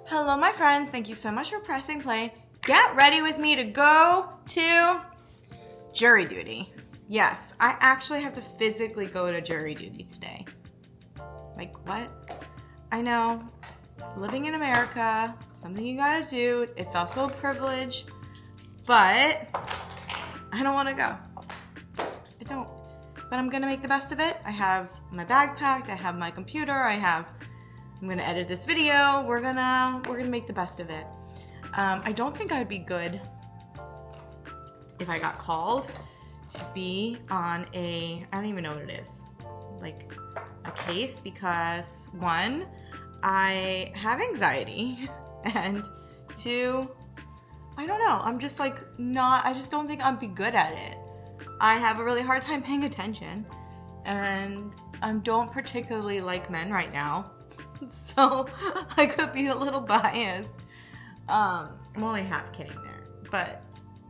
Hello, my friends. Thank you so much for pressing play. Get ready with me to go to jury duty. Yes, I actually have to physically go to jury duty today. Like, what? I know, living in America, something you gotta do. It's also a privilege, but I don't want to go. I don't. But I'm gonna make the best of it. I have my bag packed. I have my computer. I'm gonna edit this video. We're gonna make the best of it. I don't think I'd be good if I got called to be on I don't even know what it is, like a case, because one, I have anxiety, and two, I don't know. I'm just like I just don't think I'd be good at it. I have a really hard time paying attention, and I don't particularly like men right now. So I could be a little biased. I'm only half kidding there, but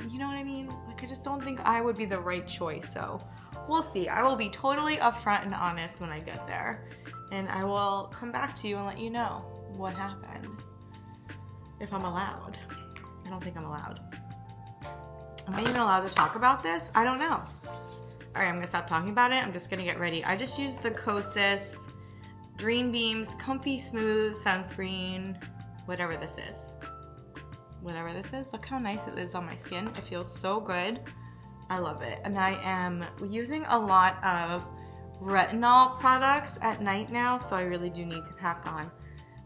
you know what I mean? Like, I just don't think I would be the right choice. So we'll see. I will be totally upfront and honest when I get there, and I will come back to you and let you know what happened. If I'm allowed. I don't think I'm allowed. Am I even allowed to talk about this? I don't know. All right, I'm gonna stop talking about it. I'm just gonna get ready. I just used the Kosas Dream Beams Comfy Smooth Sunscreen, whatever this is. Whatever this is. Look how nice it is on my skin. It feels so good. I love it. And I am using a lot of retinol products at night now, so I really do need to pack on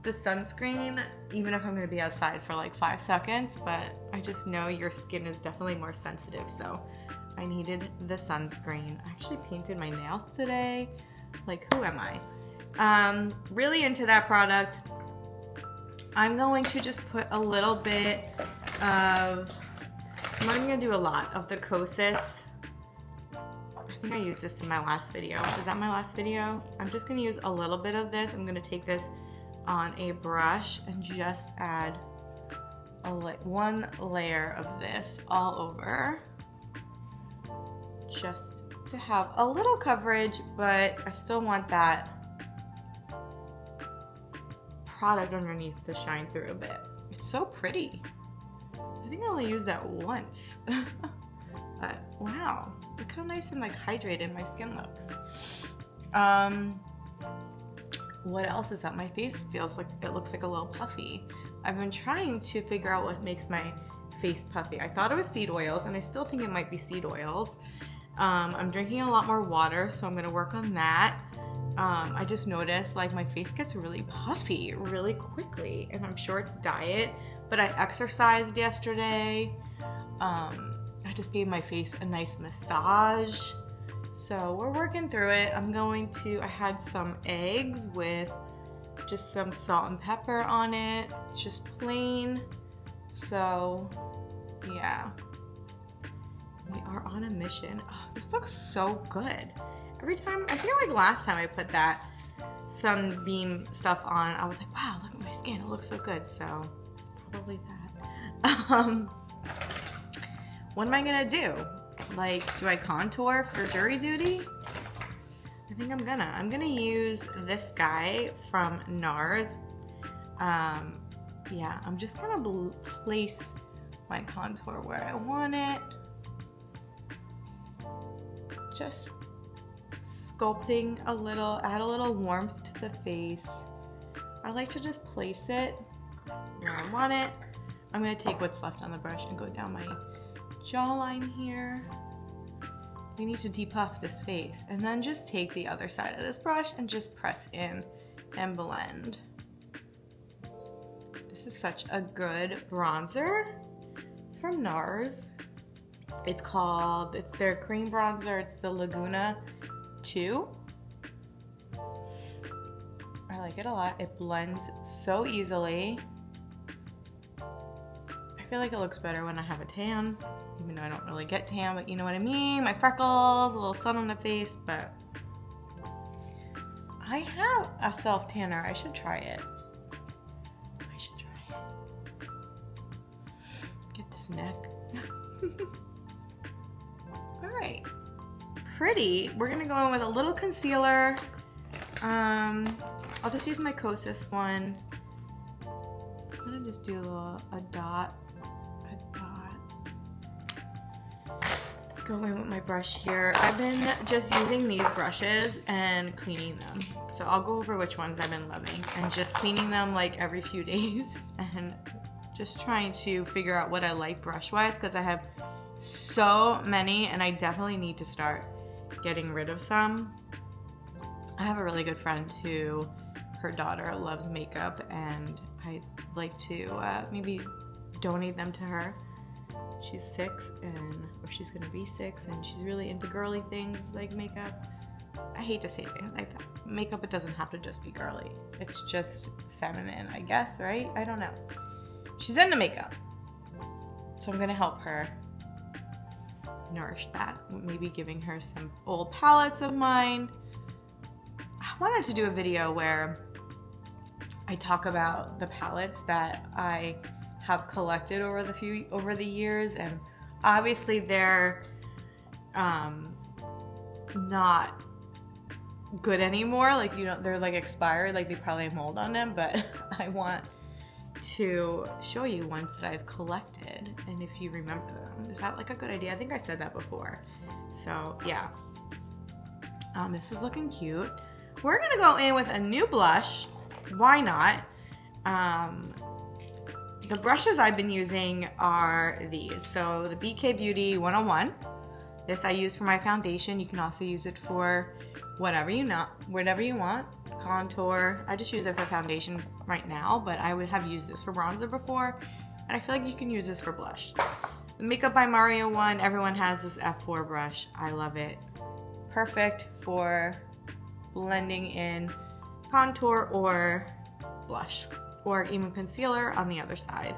the sunscreen, even if I'm going to be outside for like 5 seconds. But I just know your skin is definitely more sensitive, so I needed the sunscreen. I actually painted my nails today. Like, who am I? Really into that product. I'm going to just put a little bit of, I'm not even going to do a lot of the Kosas. I think I used this in my last video. Is that my last video? I'm just going to use a little bit of this. I'm going to take this on a brush and just add one layer of this all over. Just to have a little coverage, but I still want that product underneath to shine through a bit. It's so pretty. I think I only used that once. But wow, look how nice and like hydrated my skin looks. What else is that? My face feels like it looks like a little puffy. I've been trying to figure out what makes my face puffy. I thought it was seed oils, and I still think it might be seed oils. I'm drinking a lot more water, so I'm gonna work on that. I just noticed like my face gets really puffy really quickly, and I'm sure it's diet, but I exercised yesterday. I just gave my face a nice massage. So we're working through it. I had some eggs with just some salt and pepper on it, just plain. So yeah, we are on a mission. Oh, this looks so good. Every time, I feel like last time I put that sunbeam stuff on, I was like, wow, look at my skin, it looks so good. So it's probably that. What am I gonna do? Like, do I contour for jury duty? I think I'm gonna use this guy from NARS. Yeah, I'm just gonna place my contour where I want it. Just sculpting a little, add a little warmth to the face. I like to just place it where I want it. I'm gonna take what's left on the brush and go down my jawline here. We need to depuff this face, and then just take the other side of this brush and just press in and blend. This is such a good bronzer. It's from NARS. It's their cream bronzer. It's the Laguna 2. I like it a lot. It blends so easily. I feel like it looks better when I have a tan, even though I don't really get tan, but you know what I mean? My freckles, a little sun on the face, but I have a self tanner. I should try it. Get this neck. All right. Pretty. We're gonna go in with a little concealer. I'll just use my Kosas one. gonna just do a dot. Go in with my brush here. I've been just using these brushes and cleaning them. So I'll go over which ones I've been loving and just cleaning them like every few days and just trying to figure out what I like brush-wise because I have so many and I definitely need to start getting rid of some. I have a really good friend who, her daughter loves makeup and I'd like to maybe donate them to her. She's 6 or she's gonna be 6 and she's really into girly things like makeup. I hate to say things like that. Makeup, it doesn't have to just be girly. It's just feminine, I guess, right? I don't know. She's into makeup. So I'm gonna help her nourish that. Maybe giving her some old palettes of mine. I wanted to do a video where I talk about the palettes that I have collected over the years, and obviously they're not good anymore. Like, you know, they're like expired, like they probably have mold on them, but I want to show you ones that I've collected and if you remember them. Is that like a good idea? I think I said that before. So yeah, this is looking cute. We're gonna go in with a new blush. Why not? The brushes I've been using are these. So the BK Beauty 101. This I use for my foundation. You can also use it for whatever you want. Contour. I just use it for foundation right now, but I would have used this for bronzer before. And I feel like you can use this for blush. The Makeup by Mario one, everyone has this F4 brush. I love it. Perfect for blending in contour or blush, or even concealer on the other side,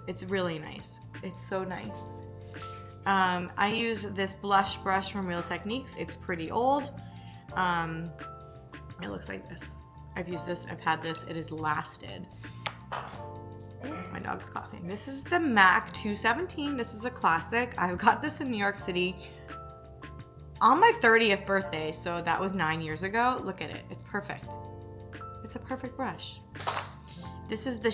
it's really nice. It's so nice. I use this blush brush from Real Techniques. It's pretty old. It looks like this. I've used this, I've had this, it has lasted. My dog's coughing. This is the MAC 217. This is a classic. I got this in New York City on my 30th birthday, so that was 9 years ago. Look at it, it's perfect. It's a perfect brush. This is the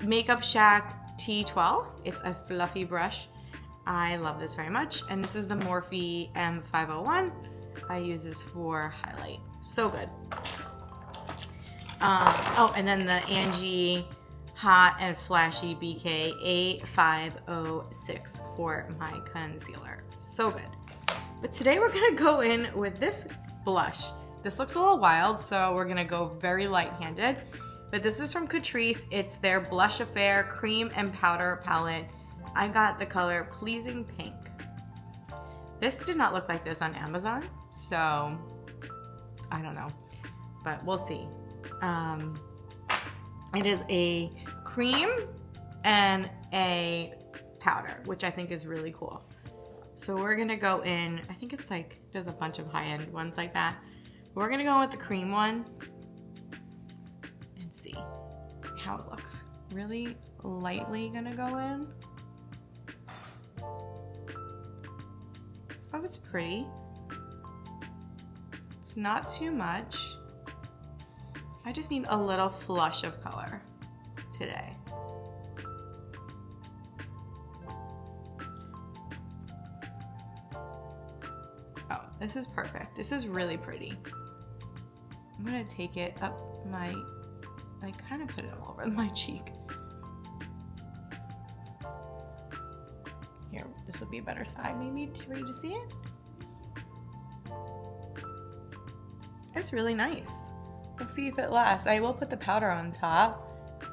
Makeup Shack T12. It's a fluffy brush. I love this very much. And this is the Morphe M501. I use this for highlight. So good. Oh, and then the Angie Hot and Flashy BK A506 for my concealer. So good. But today we're gonna go in with this blush. This looks a little wild, so we're gonna go very light-handed. But this is from Catrice. It's their Blush Affair Cream and Powder Palette. I got the color Pleasing Pink. This did not look like this on Amazon, so I don't know, but we'll see. It is a cream and a powder, which I think is really cool. So we're gonna go in, I think it's like, there's a bunch of high-end ones like that. We're gonna go with the cream one and see how it looks. Really lightly gonna go in. Oh, it's pretty. It's not too much. I just need a little flush of color today. Oh, this is perfect. This is really pretty. I'm gonna take it up my, I kind of put it all over my cheek. Here, this would be a better side maybe for you to see it. It's really nice. Let's see if it lasts. I will put the powder on top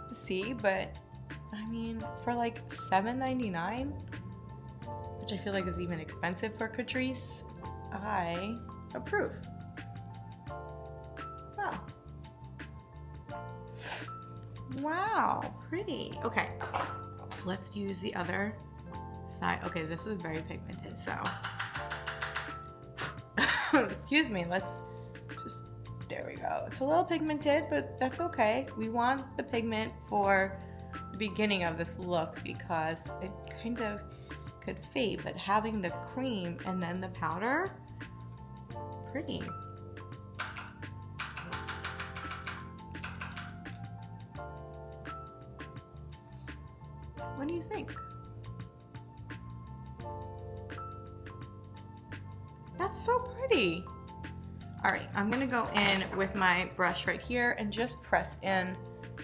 to see, but I mean, for like $7.99, which I feel like is even expensive for Catrice, I approve. Wow. Wow, pretty. Okay, let's use the other side. Okay, this is very pigmented, so excuse me, let's just, there we go. It's a little pigmented, but that's okay. We want the pigment for the beginning of this look because it kind of could fade, but having the cream and then the powder, pretty. What do you think? That's so pretty. All right, I'm gonna go in with my brush right here and just press in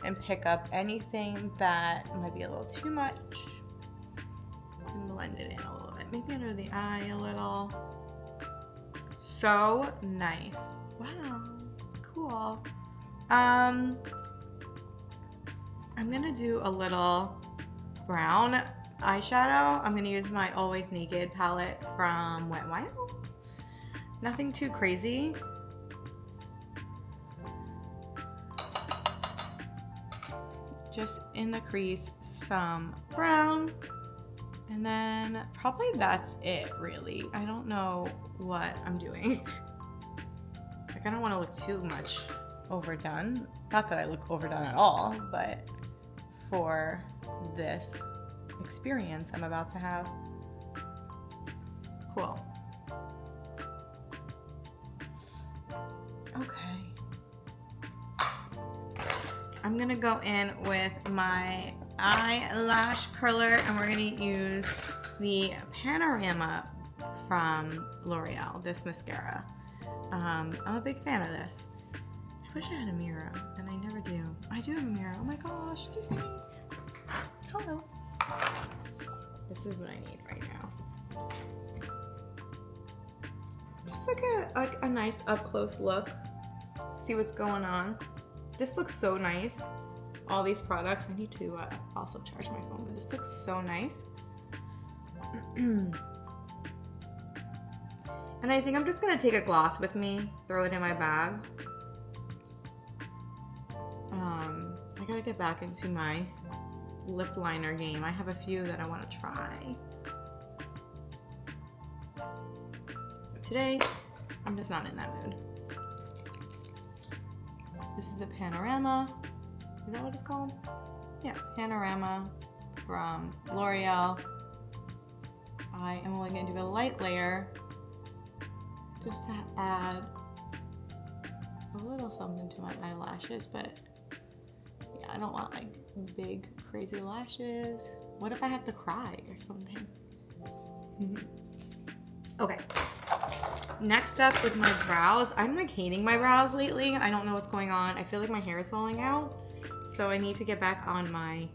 and pick up anything that might be a little too much. And blend it in a little bit, maybe under the eye a little. So nice. Wow, cool. I'm gonna do a little brown eyeshadow. I'm gonna use my Always Naked palette from Wet n Wild. Nothing too crazy. Just in the crease, some brown. And then probably that's it, really. I don't know what I'm doing. Like, I don't want to look too much overdone. Not that I look overdone at all, but for this experience I'm about to have. Cool. Okay. I'm gonna go in with my eyelash curler and we're gonna use the Panorama from L'Oreal, this mascara. I'm a big fan of this. I wish I had a mirror, and I never do. I do have a mirror. Oh my gosh, excuse me. Hello. This is what I need right now. Just like a nice up close look. See what's going on. This looks so nice. All these products. I need to also charge my phone, but this looks so nice. And I think I'm just gonna take a gloss with me, throw it in my bag. I gotta get back into my lip liner game. I have a few that I want to try. But today, I'm just not in that mood. This is the Panorama. Is that what it's called? Yeah, Panorama from L'Oreal. I am only going to do a light layer just to add a little something to my eyelashes, but yeah, I don't want like big crazy lashes. What if I have to cry or something? Okay. Next up with my brows. I'm like hating my brows lately. I don't know what's going on. I feel like my hair is falling out. So I need to get back on my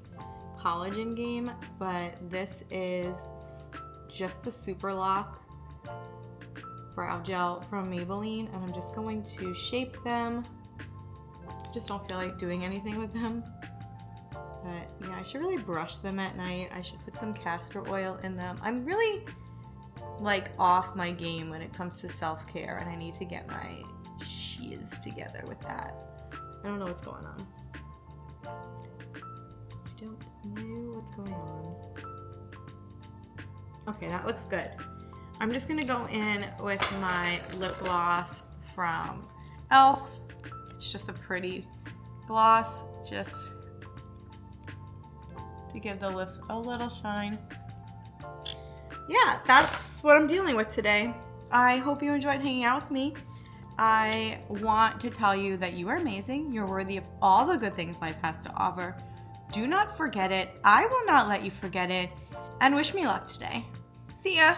collagen game. But this is just the Super Lock brow gel from Maybelline. And I'm just going to shape them. I just don't feel like doing anything with them. But yeah, I should really brush them at night. I should put some castor oil in them. I'm really like off my game when it comes to self-care, and I need to get my shiz together with that. I don't know what's going on. I don't know what's going on. Okay, that looks good. I'm just gonna go in with my lip gloss from e.l.f. It's just a pretty gloss, just to give the lips a little shine. Yeah, that's what I'm dealing with today. I hope you enjoyed hanging out with me. I want to tell you that you are amazing. You're worthy of all the good things life has to offer. Do not forget it. I will not let you forget it. And wish me luck today. See ya.